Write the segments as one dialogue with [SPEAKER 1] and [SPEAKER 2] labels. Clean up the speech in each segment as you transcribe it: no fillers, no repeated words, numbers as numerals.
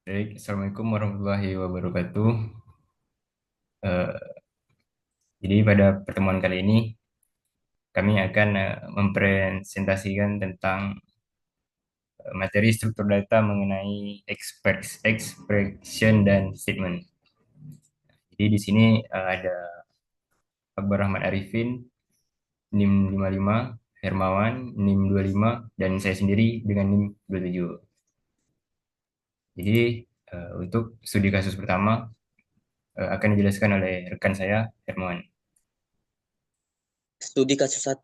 [SPEAKER 1] Baik, Assalamualaikum warahmatullahi wabarakatuh. Eh, jadi pada pertemuan kali ini kami akan mempresentasikan tentang materi struktur data mengenai expression dan statement. Jadi di sini ada Akbar Rahmat Arifin, NIM 55, Hermawan, NIM 25, dan saya sendiri dengan NIM 27. Jadi untuk studi kasus pertama akan dijelaskan oleh rekan saya, Hermawan.
[SPEAKER 2] Studi kasus 1.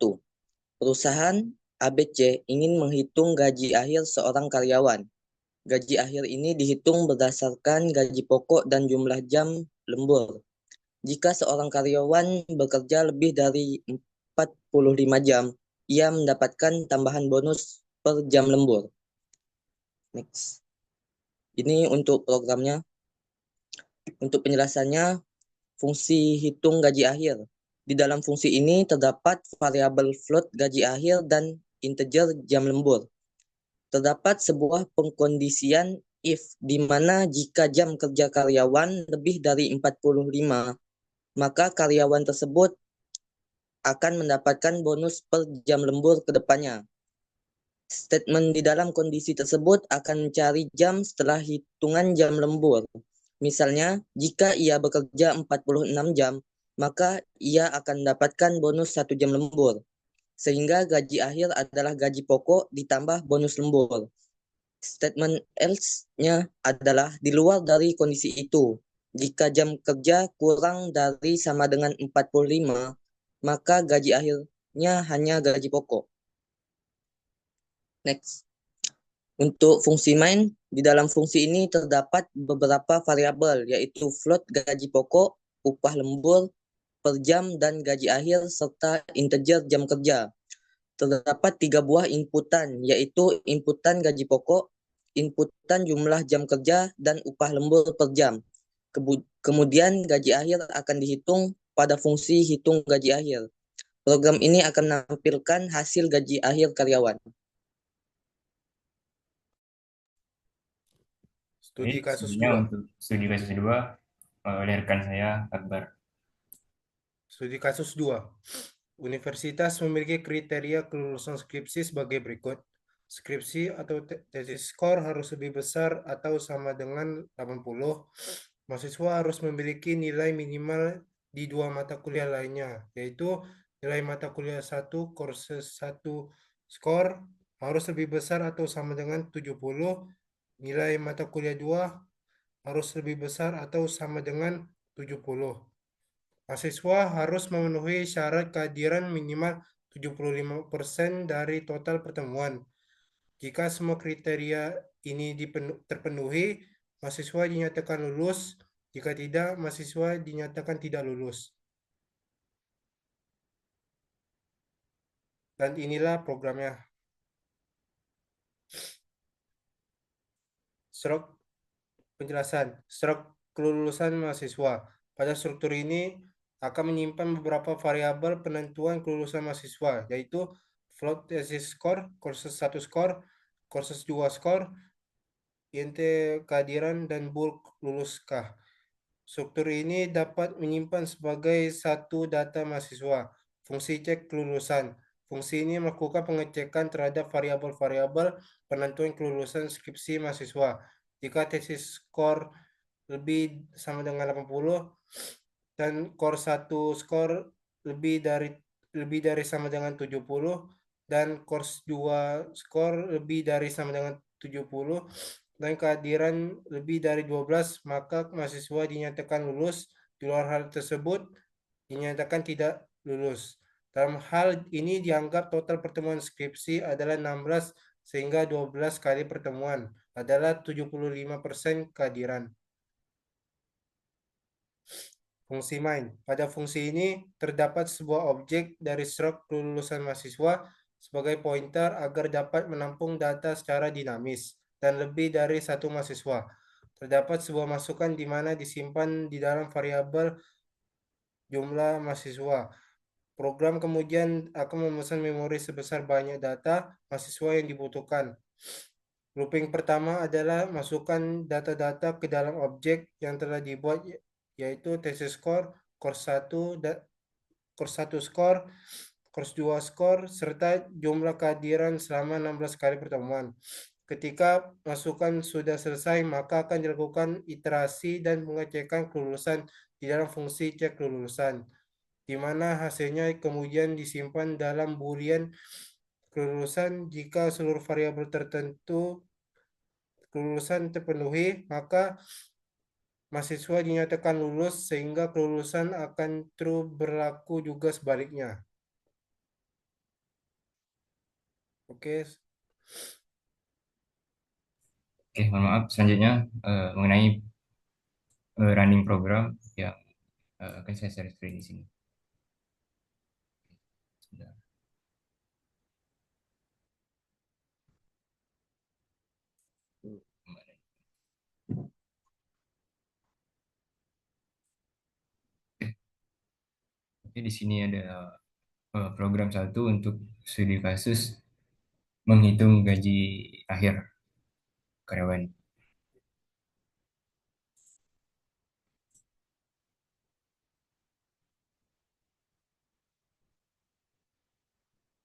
[SPEAKER 2] Perusahaan ABC ingin menghitung gaji akhir seorang karyawan. Gaji akhir ini dihitung berdasarkan gaji pokok dan jumlah jam lembur. Jika seorang karyawan bekerja lebih dari 45 jam, ia mendapatkan tambahan bonus per jam lembur. Next. Ini untuk programnya. Untuk penjelasannya, fungsi hitung gaji akhir. Di dalam fungsi ini terdapat variabel float gaji akhir dan integer jam lembur. Terdapat sebuah pengkondisian if di mana jika jam kerja karyawan lebih dari 45, maka karyawan tersebut akan mendapatkan bonus per jam lembur ke depannya. Statement di dalam kondisi tersebut akan mencari jam setelah hitungan jam lembur. Misalnya, jika ia bekerja 46 jam, maka ia akan mendapatkan bonus 1 jam lembur. Sehingga gaji akhir adalah gaji pokok ditambah bonus lembur. Statement else-nya adalah di luar dari kondisi itu. Jika jam kerja kurang dari sama dengan 45, maka gaji akhirnya hanya gaji pokok. Next. Untuk fungsi main, di dalam fungsi ini terdapat beberapa variabel, yaitu float gaji pokok, upah lembur per jam, dan gaji akhir, serta integer jam kerja. Terdapat 3 buah inputan, yaitu inputan gaji pokok, inputan jumlah jam kerja, dan upah lembur per jam. Kemudian gaji akhir akan dihitung pada fungsi hitung gaji akhir. Program ini akan menampilkan hasil gaji akhir karyawan.
[SPEAKER 1] Baik,
[SPEAKER 3] Studi kasus
[SPEAKER 1] selanjutnya
[SPEAKER 3] 2.
[SPEAKER 1] untuk studi kasus kedua oleh rekan saya, Akbar.
[SPEAKER 3] Studi kasus 2. Universitas memiliki kriteria kelulusan skripsi sebagai berikut. Skripsi atau tesis skor harus lebih besar atau sama dengan 80. Mahasiswa harus memiliki nilai minimal di 2 mata kuliah lainnya, yaitu nilai mata kuliah 1 kursus 1 skor harus lebih besar atau sama dengan 70. Nilai mata kuliah 2 harus lebih besar atau sama dengan 70. Mahasiswa harus memenuhi syarat kehadiran minimal 75% dari total pertemuan. Jika semua kriteria ini terpenuhi, mahasiswa dinyatakan lulus. Jika tidak, mahasiswa dinyatakan tidak lulus. Dan inilah programnya. Strok penjelasan. Strok kelulusan mahasiswa. Pada struktur ini akan menyimpan beberapa variabel penentuan kelulusan mahasiswa, yaitu float thesis score, kursus 1 score, kursus 2 score, INT kehadiran, dan bulk luluskah. Struktur ini dapat menyimpan sebagai satu data mahasiswa. Fungsi cek kelulusan. Fungsi ini melakukan pengecekan terhadap variabel-variabel penentuan kelulusan skripsi mahasiswa. Jika tesis skor lebih sama dengan 80 dan core 1 skor lebih dari sama dengan 70 dan core 2 skor lebih dari sama dengan 70 dan kehadiran lebih dari 12, maka mahasiswa dinyatakan lulus. Di luar hal tersebut dinyatakan tidak lulus. Dalam hal ini dianggap total pertemuan skripsi adalah 16, sehingga 12 kali pertemuan adalah 75% kehadiran. Fungsi main. Pada fungsi ini terdapat sebuah objek dari strok kelulusan mahasiswa sebagai pointer agar dapat menampung data secara dinamis dan lebih dari satu mahasiswa. Terdapat sebuah masukan di mana disimpan di dalam variabel jumlah mahasiswa. Program kemudian akan memesan memori sebesar banyak data mahasiswa yang dibutuhkan. Looping pertama adalah masukkan data-data ke dalam objek yang telah dibuat, yaitu thesis score, course 1, course 1 score, course 2 score, serta jumlah kehadiran selama 16 kali pertemuan. Ketika masukan sudah selesai, maka akan dilakukan iterasi dan pengecekan kelulusan di dalam fungsi cek kelulusan, di mana hasilnya kemudian disimpan dalam boolean kelulusan. Jika seluruh variabel tertentu kelulusan terpenuhi, maka mahasiswa dinyatakan lulus, sehingga kelulusan akan true berlaku juga sebaliknya. Oke,
[SPEAKER 1] Oke, mohon maaf. Selanjutnya mengenai running program yang akan saya share screen di sini. Sebentar. Oke, di sini ada program satu untuk studi kasus menghitung gaji akhir karyawan.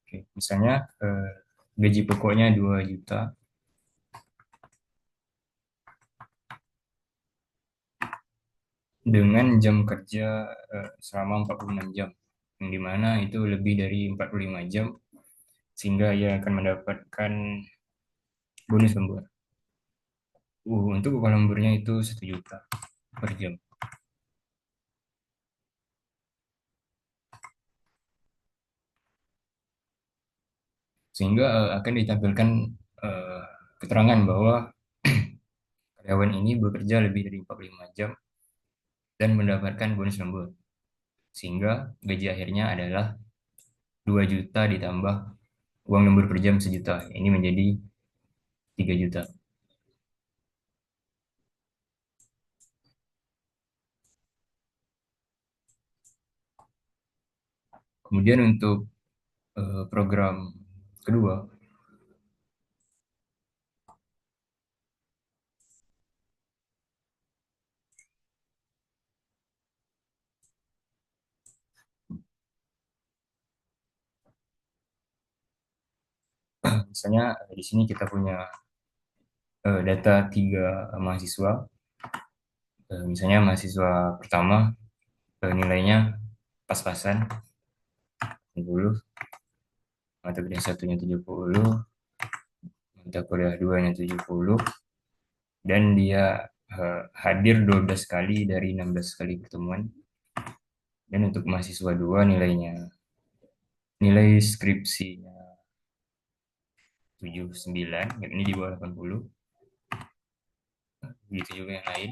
[SPEAKER 1] Oke, misalnya gaji pokoknya 2 juta dengan jam kerja selama 46 jam, yang dimana itu lebih dari 45 jam, sehingga ia akan mendapatkan bonus lembur. Untuk upah lemburnya itu 1 juta per jam. Sehingga akan ditampilkan eh, keterangan bahwa karyawan ini bekerja lebih dari 45 jam dan mendapatkan bonus lembur. Sehingga gaji akhirnya adalah 2 juta ditambah uang lembur per jam 1 juta. Ini menjadi 3 juta. Kemudian untuk program kedua, misalnya di sini kita punya data 3 mahasiswa. Misalnya mahasiswa pertama nilainya pas-pasan 70, mata kuliah satunya 70, mata kuliah 2-nya 70, dan dia hadir 12 kali dari 16 kali pertemuan. Dan untuk mahasiswa 2 nilai skripsinya 79, ini di bawah 80. Begitu juga yang lain.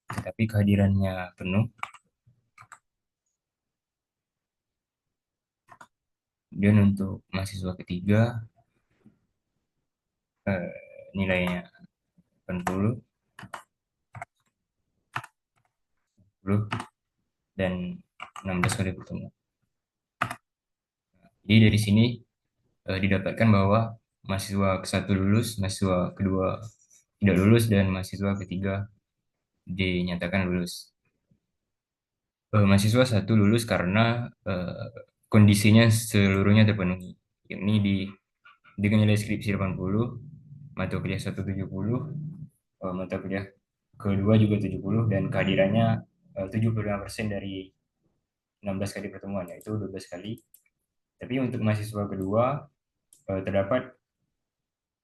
[SPEAKER 1] Tapi kehadirannya penuh. Dan untuk mahasiswa ketiga nilainya 80, 10, dan 16 kali pertemuan. Jadi dari sini didapatkan bahwa mahasiswa ke-1 lulus, mahasiswa kedua tidak lulus, dan mahasiswa ketiga dinyatakan lulus. Mahasiswa 1 lulus karena kondisinya seluruhnya terpenuhi. Ini dengan nilai skripsi 80, mata kuliah 1 70, mata kuliah kedua juga 70, dan kehadirannya 75% dari 16 kali pertemuan, yaitu 12 kali. Tapi untuk mahasiswa kedua terdapat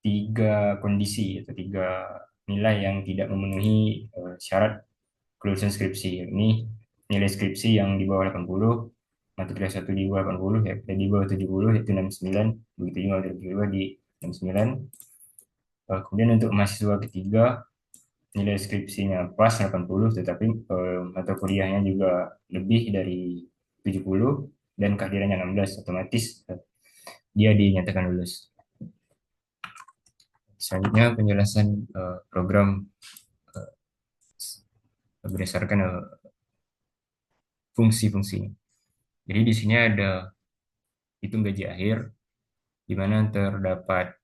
[SPEAKER 1] 3 kondisi atau 3 nilai yang tidak memenuhi syarat kelulusan skripsi. Ini nilai skripsi yang di bawah 80, mata kuliah 1 di bawah 80, ya, dan di bawah 70 yaitu 69, begitu juga mata kuliah kedua di 69. Kemudian untuk mahasiswa ketiga nilai skripsinya pas 80, tetapi mata kuliahnya juga lebih dari 70 dan kehadirannya 16, otomatis dia dinyatakan lulus. Selanjutnya penjelasan program berdasarkan fungsi-fungsinya. Jadi di sini ada hitung gaji akhir, di mana terdapat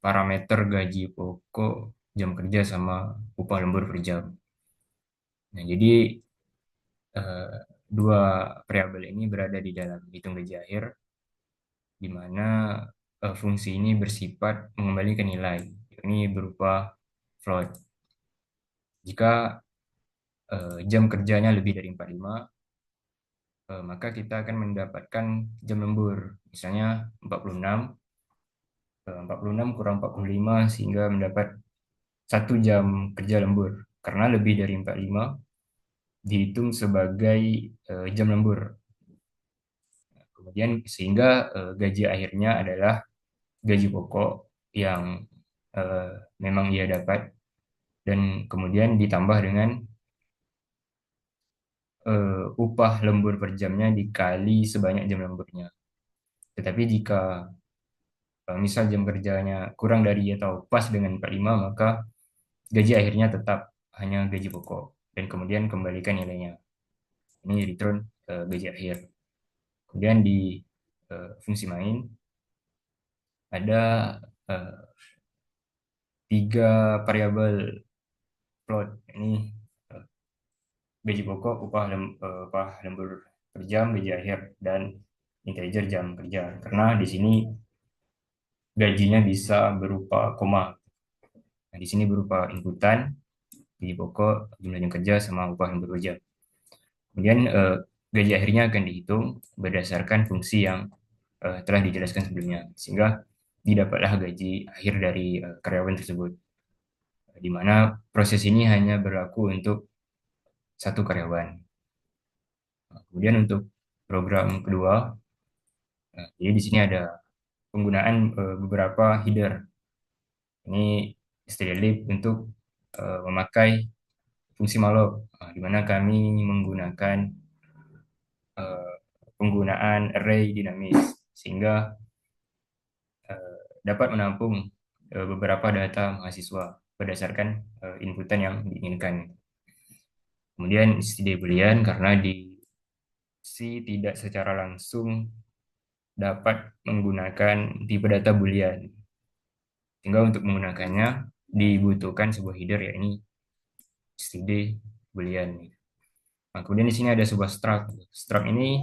[SPEAKER 1] parameter gaji pokok, jam kerja, sama upah lembur per jam. Nah, jadi dua variabel ini berada di dalam hitung gaji akhir, di mana fungsi ini bersifat mengembalikan nilai. Ini berupa float. Jika jam kerjanya lebih dari 45, maka kita akan mendapatkan jam lembur. Misalnya 46, 46 kurang 45 sehingga mendapat 1 jam kerja lembur. Karena lebih dari 45 dihitung sebagai jam lembur. Kemudian sehingga gaji akhirnya adalah gaji pokok yang memang ia dapat, dan kemudian ditambah dengan upah lembur per jamnya dikali sebanyak jam lemburnya. Tetapi jika misal jam kerjanya kurang dari atau pas dengan 45, maka gaji akhirnya tetap hanya gaji pokok dan kemudian kembalikan nilainya. Ini return gaji akhir. Kemudian di fungsi main ada 3 variabel float. Ini gaji pokok, upah lembur per jam, gaji akhir, dan integer jam kerja. Karena di sini gajinya bisa berupa koma. Nah, di sini berupa inputan, gaji pokok, jumlah jam kerja, sama upah lembur per jam. Kemudian gaji akhirnya akan dihitung berdasarkan fungsi yang telah dijelaskan sebelumnya, sehingga didapatlah gaji akhir dari karyawan tersebut. Di mana proses ini hanya berlaku untuk satu karyawan. Kemudian untuk program kedua, jadi di sini ada penggunaan beberapa header. Ini stdlib untuk memakai fungsi malloc, di mana kami menggunakan penggunaan array dinamis sehingga dapat menampung beberapa data mahasiswa berdasarkan inputan yang diinginkan. Kemudian std boolean karena di C tidak secara langsung dapat menggunakan tipe data boolean, sehingga untuk menggunakannya dibutuhkan sebuah header, yakni std boolean. Nah, kemudian di sini ada sebuah struct. Struct ini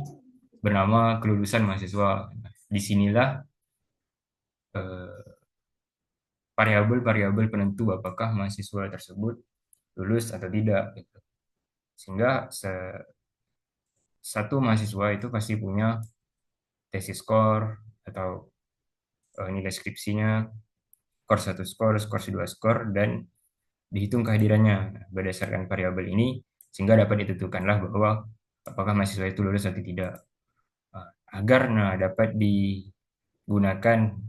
[SPEAKER 1] bernama kelulusan mahasiswa. Disinilah variabel-variabel penentu apakah mahasiswa tersebut lulus atau tidak. Sehingga satu mahasiswa itu pasti punya tesis score atau nilai skripsinya, skor 1 skor, skor 2 skor, dan dihitung kehadirannya. Berdasarkan variabel ini, sehingga dapat ditentukanlah bahwa apakah mahasiswa itu lulus atau tidak. Agar dapat digunakan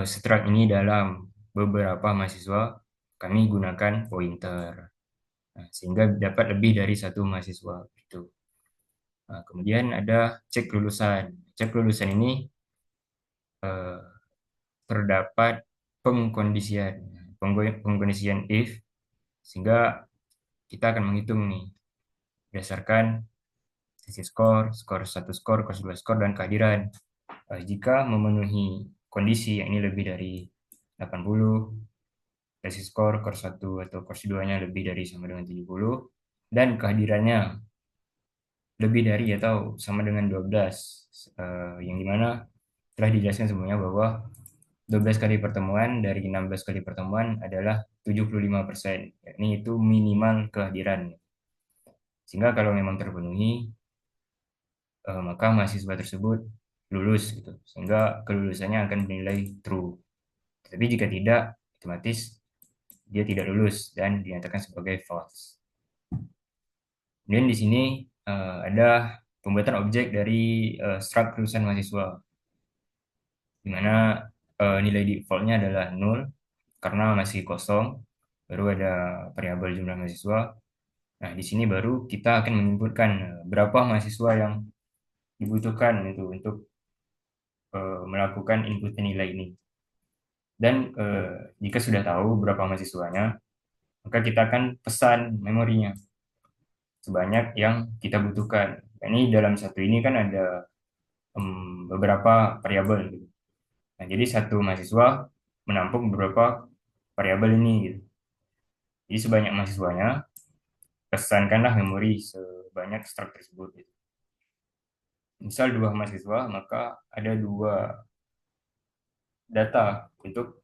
[SPEAKER 1] struct ini dalam beberapa mahasiswa, kami gunakan pointer. Sehingga dapat lebih dari satu mahasiswa. Gitu. Kemudian ada cek kelulusan. Cek kelulusan ini terdapat pengkondisian if, sehingga kita akan menghitung nih berdasarkan sisi skor, skor 1 skor, skor 2 skor, dan kehadiran. Jika memenuhi kondisi yang ini lebih dari 80, tesis skor, skor 1 atau skor 2-nya lebih dari sama dengan 70, dan kehadirannya lebih dari atau sama dengan 12, yang dimana telah dijelaskan semuanya bahwa 12 kali pertemuan dari 16 kali pertemuan adalah 75%. Ini itu minimal kehadiran. Sehingga kalau memang terpenuhi, maka mahasiswa tersebut lulus gitu. Sehingga kelulusannya akan bernilai true. Tapi jika tidak, otomatis dia tidak lulus dan dinyatakan sebagai false. Kemudian di sini ada pembuatan objek dari struct kelulusan mahasiswa, di mana nilai defaultnya adalah 0 karena masih kosong, baru ada variabel jumlah mahasiswa. Nah, di sini baru kita akan menginputkan berapa mahasiswa yang dibutuhkan itu untuk melakukan input nilai ini. Dan jika sudah tahu berapa mahasiswanya, maka kita akan pesan memorinya sebanyak yang kita butuhkan. Ini dalam satu ini kan ada beberapa variabel gitu. Nah, jadi satu mahasiswa menampung beberapa variabel ini gitu. Jadi sebanyak mahasiswanya, pesankanlah memori sebanyak struk tersebut gitu. Misal dua mahasiswa, maka ada dua data untuk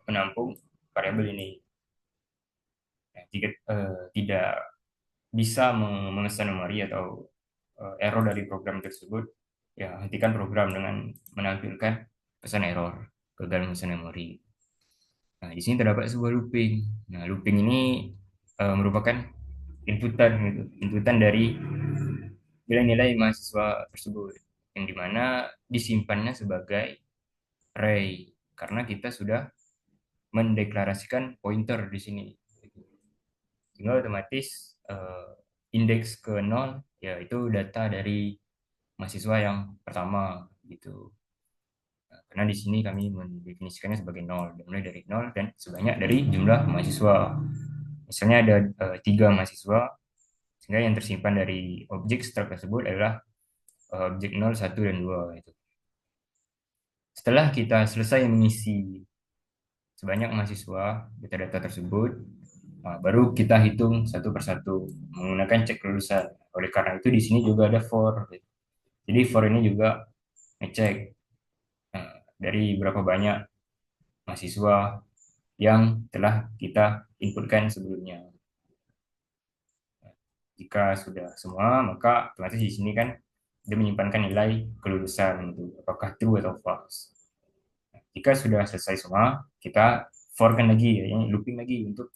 [SPEAKER 1] menampung variabel ini. Nah, jika tidak bisa memesan memori atau error dari program tersebut, ya hentikan program dengan menampilkan pesan error, gagal memesan memori. Nah, di sini terdapat sebuah looping. Nah, looping ini merupakan inputan gitu, inputan dari nilai-nilai mahasiswa tersebut, yang dimana disimpannya sebagai array karena kita sudah mendeklarasikan pointer di sini. Sehingga otomatis indeks ke 0 yaitu data dari mahasiswa yang pertama gitu. Nah, karena di sini kami mendefinisikannya sebagai 0, dimulai dari 0 dan sebanyak dari jumlah mahasiswa. Misalnya ada 3 mahasiswa, sehingga yang tersimpan dari objek struct tersebut adalah objek 0, 1, dan 2 itu. Setelah kita selesai mengisi sebanyak mahasiswa data-data tersebut, baru kita hitung satu persatu menggunakan cek kelulusan. Oleh karena itu di sini juga ada for. Jadi for ini juga ngecek dari berapa banyak mahasiswa yang telah kita inputkan sebelumnya. Jika sudah semua, maka otomatis di sini kan dia menyimpankan nilai kelulusan itu apakah true atau false. Jika sudah selesai semua, kita for-kan lagi, ya, looping lagi untuk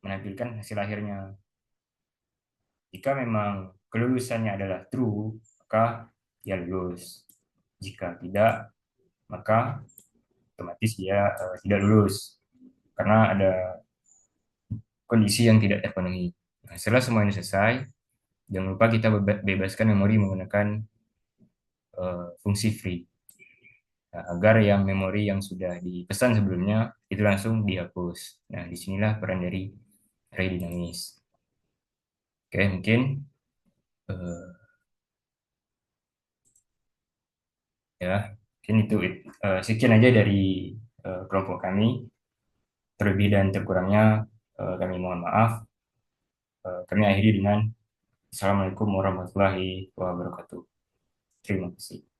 [SPEAKER 1] menampilkan hasil akhirnya. Jika memang kelulusannya adalah true, maka dia lulus. Jika tidak, maka otomatis dia tidak lulus karena ada kondisi yang tidak terpenuhi. Nah, setelah semua ini selesai, jangan lupa kita bebaskan memori menggunakan fungsi free. Nah, agar yang memori yang sudah dipesan sebelumnya itu langsung dihapus. Nah, disinilah peran dari array dinamis. Oke, mungkin uh, ya, mungkin itu sekian aja dari kelompok kami. Terlebih dan terkurangnya kami mohon maaf. Kami akhiri dengan Assalamualaikum warahmatullahi wabarakatuh. Terima kasih.